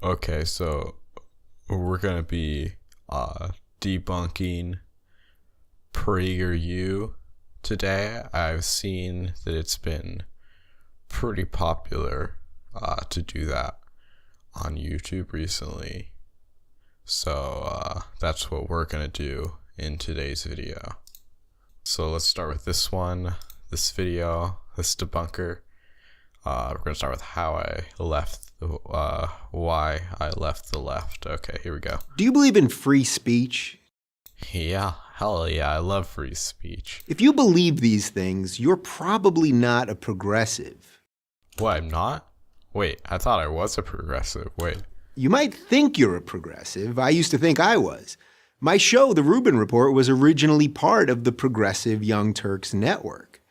Okay, so we're gonna be debunking PragerU today. I've seen that it's been pretty popular to do that on YouTube recently. So that's what we're gonna do in today's video. So let's start with this one, this debunker. We're gonna start with how I left, why I left the left. Okay, here we go. Do you believe in free speech? Yeah, hell yeah, I love free speech. If you believe these things, you're probably not a progressive. What, I'm not? Wait, I thought I was a progressive. Wait. You might think you're a progressive. I used to think I was. My show, The Rubin Report, was originally part of the Progressive Young Turks network.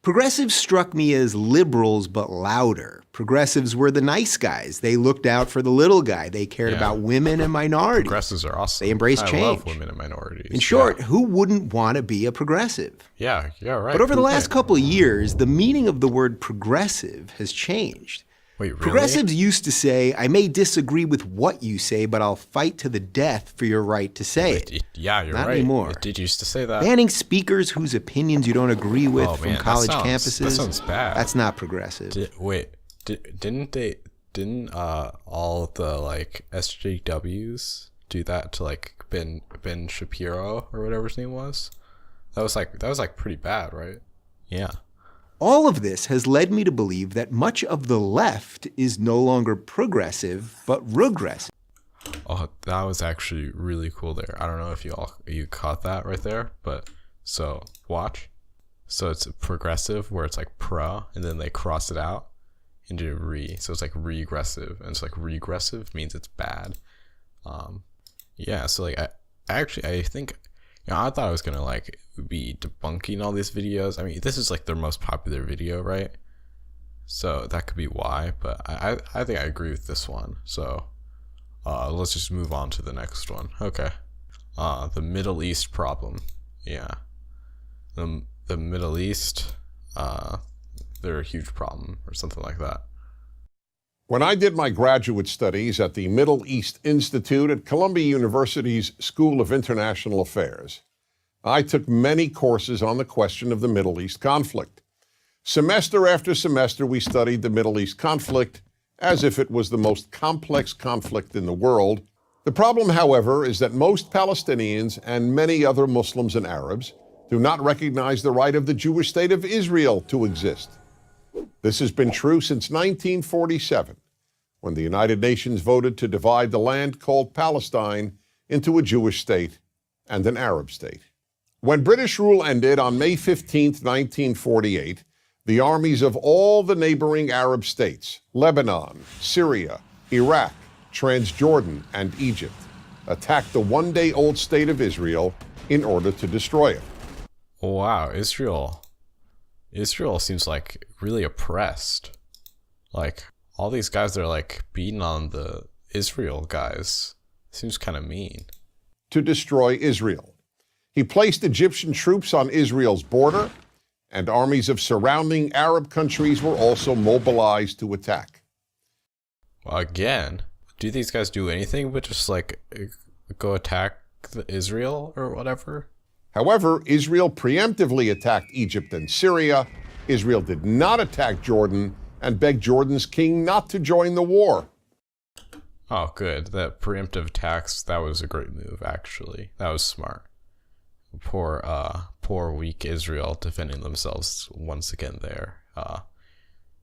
Progressives struck me as liberals, but louder. Progressives were the nice guys. They looked out for the little guy. They cared about women and minorities. Progressives are awesome. They embraced change. I love women and minorities. In short, who wouldn't want to be a progressive? Yeah, right. But over the last couple of years, the meaning of the word progressive has changed. Wait, really? Progressives used to say, I may disagree with what you say, but I'll fight to the death for your right to say it. Yeah, you're right. Not anymore. It did usust to say that. Banning speakers whose opinions you don't agree with from college campuses. That sounds bad. That's not progressive. Didn't all the SJWs do that to Ben Shapiro or whatever his name was? That was pretty bad, right? Yeah. All of this has led me to believe that much of the left is no longer progressive, but regressive. Oh, that was actually really cool there. I don't know if you caught that right there, but so watch. So it's progressive where it's like pro, and then they cross it out into re. So it's like regressive, and it's like regressive means it's bad. Yeah. So I think. I thought I was gonna be debunking all these videos. I mean, this is their most popular video, right? So that could be why, but I think I agree with this one. So let's just move on to the next one. Okay. The Middle East problem. Yeah. The Middle East, they're a huge problem or something like that. When I did my graduate studies at the Middle East Institute at Columbia University's School of International Affairs, I took many courses on the question of the Middle East conflict. Semester after semester, we studied the Middle East conflict as if it was the most complex conflict in the world. The problem, however, is that most Palestinians and many other Muslims and Arabs do not recognize the right of the Jewish state of Israel to exist. This has been true since 1947, when the United Nations voted to divide the land called Palestine into a Jewish state and an Arab state. When British rule ended on May 15, 1948, the armies of all the neighboring Arab states, Lebanon, Syria, Iraq, Transjordan, and Egypt, attacked the one-day-old state of Israel in order to destroy it. Wow, Israel seems really oppressed. All these guys that are beating on the Israel guys seems kind of mean. To destroy Israel. He placed Egyptian troops on Israel's border, and armies of surrounding Arab countries were also mobilized to attack. Well, again, do these guys do anything but just go attack Israel or whatever? However, Israel preemptively attacked Egypt and Syria. Israel did not attack Jordan and begged Jordan's king not to join the war. Oh, good. That preemptive attacks, that was a great move, actually. That was smart. Poor weak Israel defending themselves once again there.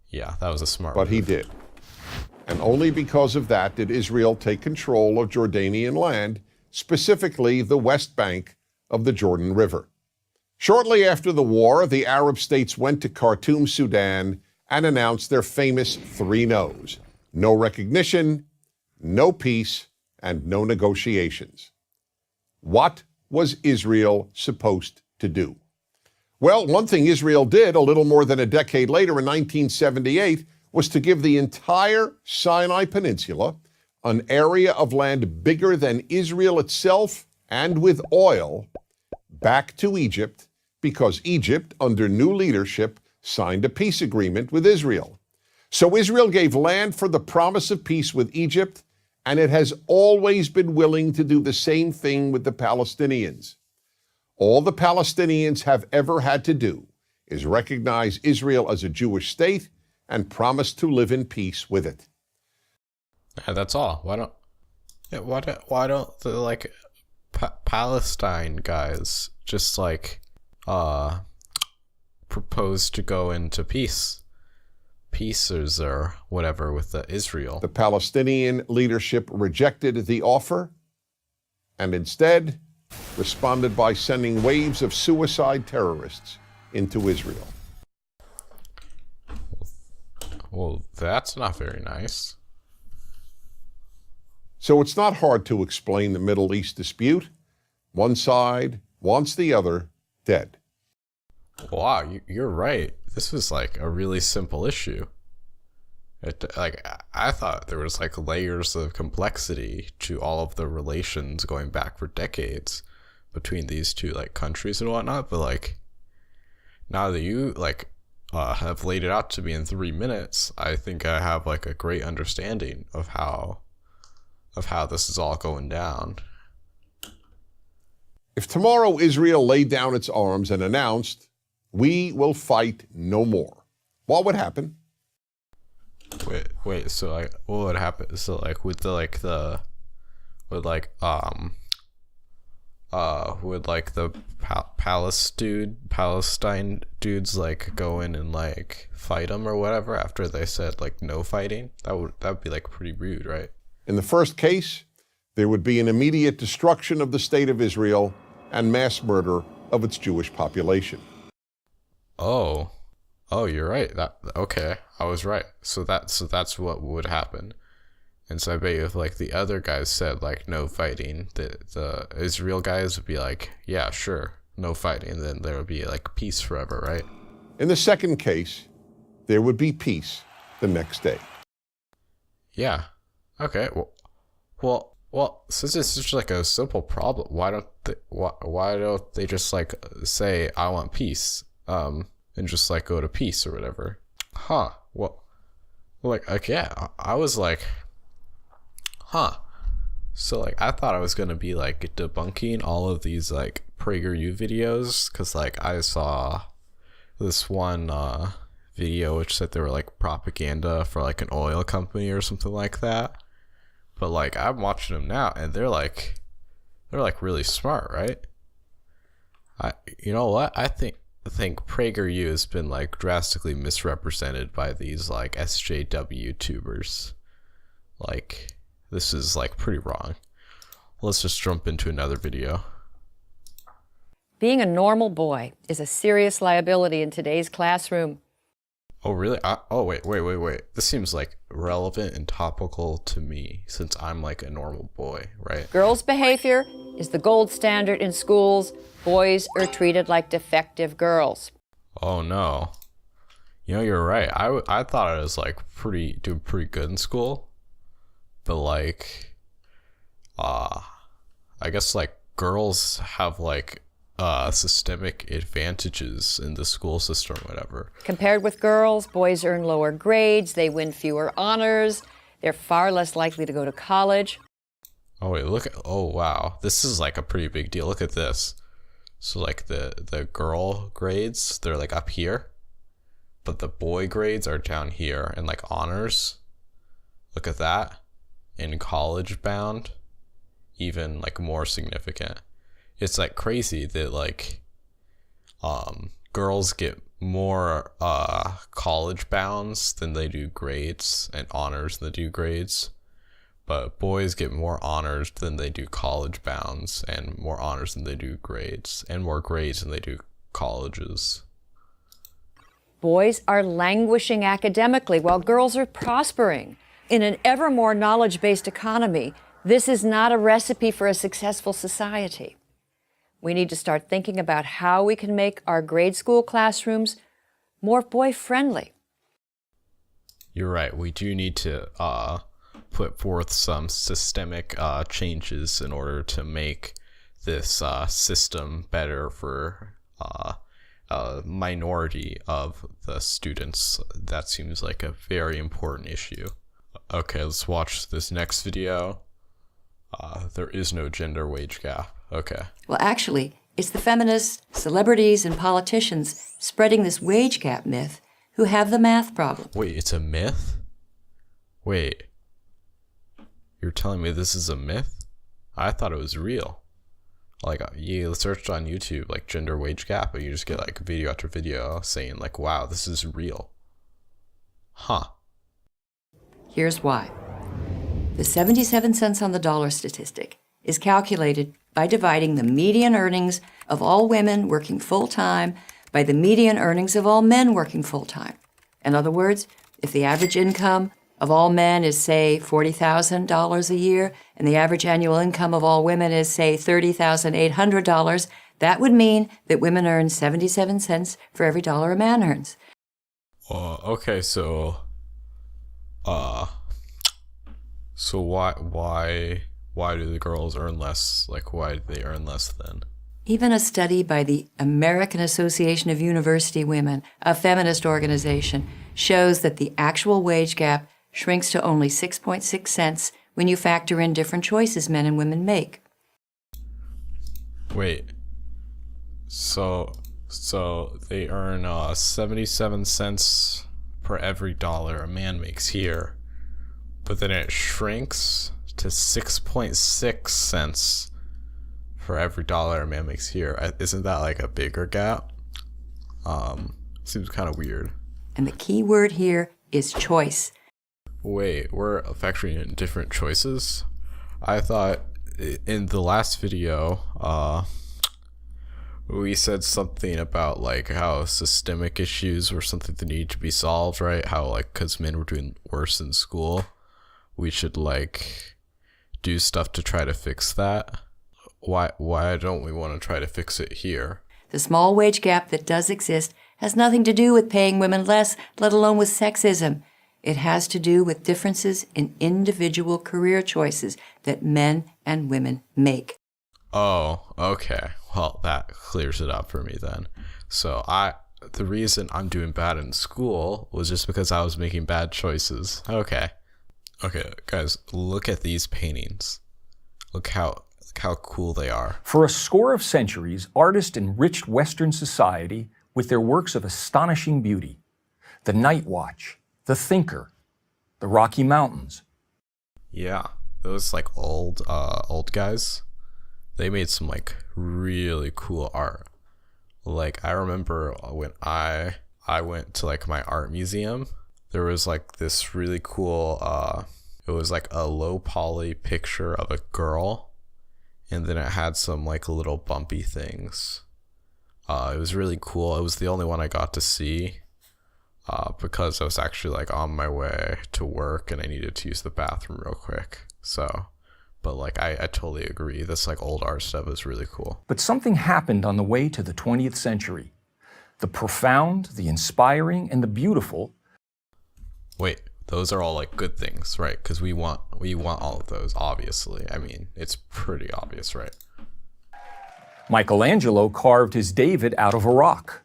Yeah, that was a smart move. But he did. And only because of that did Israel take control of Jordanian land, specifically the West Bank of the Jordan River. Shortly after the war, the Arab states went to Khartoum, Sudan, and announced their famous three no's: no recognition, no peace, and no negotiations. What was Israel supposed to do? Well, one thing Israel did a little more than a decade later in 1978 was to give the entire Sinai Peninsula, an area of land bigger than Israel itself and with oil, back to Egypt, because Egypt, under new leadership, signed a peace agreement with Israel. So Israel gave land for the promise of peace with Egypt and it has always been willing to do the same thing with the Palestinians. All the Palestinians have ever had to do is recognize Israel as a Jewish state and promise to live in peace with it. Yeah, that's all. Why don't the like Palestine guys just like propose to go into peace or whatever with Israel? The Palestinian leadership rejected the offer and instead responded by sending waves of suicide terrorists into Israel. Well, that's not very nice. So it's not hard to explain the Middle East dispute. One side wants the other dead. Wow, you're right. This was like a really simple issue. I thought there was like layers of complexity to all of the relations going back for decades between these two like countries and whatnot. But like now that you like have laid it out to me in 3 minutes, I think I have like a great understanding of how this is all going down. If tomorrow Israel laid down its arms and announced, "We will fight no more," what would happen? Wait, so like what would happen? So like would the Palestine dudes like go in and like fight them or whatever after they said like no fighting? That would be like pretty rude, right? In the first case, there would be an immediate destruction of the state of Israel and mass murder of its Jewish population. Oh, you're right. Okay, I was right. So that's what would happen. And so I bet you if like the other guys said like no fighting, the Israel guys would be like, yeah, sure, no fighting. Then there would be like peace forever, right? In the second case, there would be peace the next day. Yeah. Okay. Well. Since it's just like a simple problem, why don't they just like say I want peace, and just like go to peace or whatever? Huh. Well, like yeah, I was like, huh. So like I thought I was gonna be like debunking all of these like PragerU videos, because like I saw this one video which said they were like propaganda for like an oil company or something like that. But like I'm watching them now and they're like really smart, right? You know what? I think PragerU has been like drastically misrepresented by these like SJW tubers. Like this is like pretty wrong. Let's just jump into another video. Being a normal boy is a serious liability in today's classroom. Oh, really? Wait. This seems like relevant and topical to me since I'm like a normal boy, right? Girls' behavior is the gold standard in schools. Boys are treated like defective girls. Oh, no. You know, you're right. I thought I was like doing pretty good in school. But like, I guess like girls have like systemic advantages in the school system or whatever. Compared with girls, boys earn lower grades, they win fewer honors, they're far less likely to go to college. Oh wait, oh wow, this is like a pretty big deal. Look at this. So like the girl grades, they're like up here, but the boy grades are down here in like honors. Look at that. In college bound, even like more significant. It's like crazy that like girls get more college bounds than they do grades, and honors than they do grades, but boys get more honors than they do college bounds, and more honors than they do grades, and more grades than they do colleges. Boys are languishing academically while girls are prospering. In an ever more knowledge-based economy, this is not a recipe for a successful society. We need to start thinking about how we can make our grade school classrooms more boy-friendly. You're right. We do need to put forth some systemic changes in order to make this system better for a minority of the students. That seems like a very important issue. Okay, let's watch this next video. There is no gender wage gap. Okay. Well, actually, it's the feminists, celebrities, and politicians spreading this wage gap myth who have the math problem. Wait, it's a myth? Wait. You're telling me this is a myth? I thought it was real. Like, you searched on YouTube, like, gender wage gap, and you just get, like, video after video saying, like, wow, this is real. Huh. Here's why. The 77 cents on the dollar statistic is calculated by dividing the median earnings of all women working full-time by the median earnings of all men working full-time. In other words, if the average income of all men is, say, $40,000 a year, and the average annual income of all women is, say, $30,800, that would mean that women earn 77 cents for every dollar a man earns. Okay, so why do the girls earn less? Like, why do they earn less then? Even a study by the American Association of University Women, a feminist organization, shows that the actual wage gap shrinks to only 6.6 cents when you factor in different choices men and women make. Wait. So they earn 77 cents per every dollar a man makes here, but then it shrinks to 6.6 cents for every dollar a man makes here. Isn't that like a bigger gap? Seems kind of weird. And the key word here is choice. Wait, we're factoring in different choices? I thought in the last video, we said something about like how systemic issues were something that need to be solved, right? How like, cause men were doing worse in school, we should like do stuff to try to fix that. Why don't we want to try to fix it here? The small wage gap that does exist has nothing to do with paying women less, let alone with sexism. It has to do with differences in individual career choices that men and women make. Oh, okay. Well, that clears it up for me then. So the reason I'm doing bad in school was just because I was making bad choices. Okay. Okay, guys, look at these paintings. Look how cool they are. For a score of centuries, artists enriched Western society with their works of astonishing beauty. The Night Watch, The Thinker, the Rocky Mountains. Yeah, those like old guys, they made some like really cool art. Like I remember when I went to like my art museum, there was like this really cool it was like a low poly picture of a girl, and then it had some like little bumpy things. It was really cool. It was the only one I got to see because I was actually like on my way to work and I needed to use the bathroom real quick. So, but like I totally agree. This like old art stuff is really cool. But something happened on the way to the 20th century. The profound, the inspiring, and the beautiful. Wait, those are all like good things, right? Because we want all of those, obviously. I mean, it's pretty obvious, right? Michelangelo carved his David out of a rock.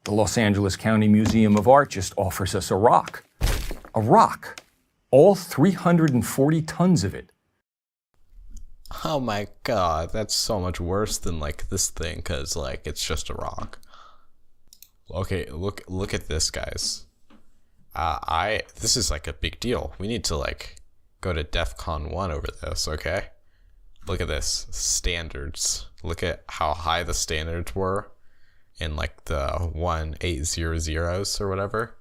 The Los Angeles County Museum of Art just offers us a rock. A rock. All 340 tons of it. Oh my god, that's so much worse than like this thing, because like it's just a rock. Okay, look at this, guys. This is like a big deal. We need to like go to DEFCON 1 over this, okay? Look at this, standards. Look at how high the standards were in like the 1800s or whatever.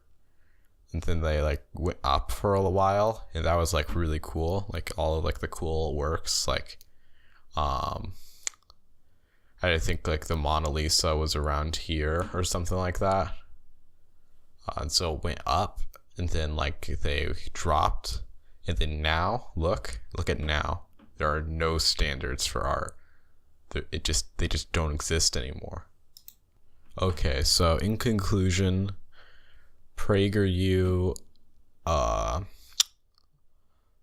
And then they like went up for a while, and that was like really cool. Like all of like the cool works, like I think like the Mona Lisa was around here or something like that. And so it went up, and then like they dropped, and then now look at now. There are no standards for art. They just don't exist anymore. Okay, so in conclusion, PragerU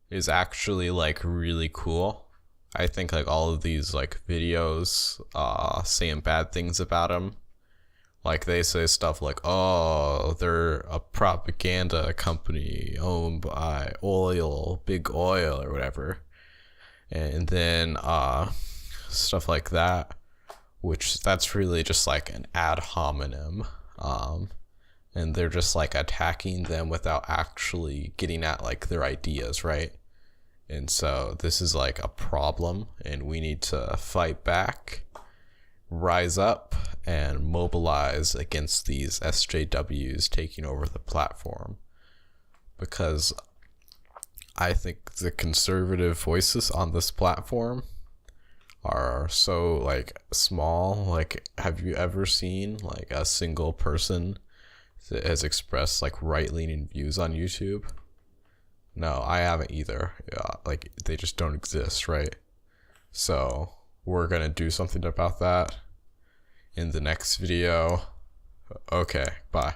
is actually like really cool. I think like all of these like videos saying bad things about him Like they say stuff like, oh, they're a propaganda company owned by oil, big oil or whatever. And then stuff like that, which that's really just like an ad hominem. And they're just like attacking them without actually getting at like their ideas, right? And so this is like a problem, and we need to fight back, rise up, and mobilize against these SJWs taking over the platform. Because I think the conservative voices on this platform are so like small. Like, have you ever seen like a single person that has expressed like right-leaning views on YouTube? No, I haven't either. Like, they just don't exist, right? So we're gonna do something about that in the next video. Okay, bye.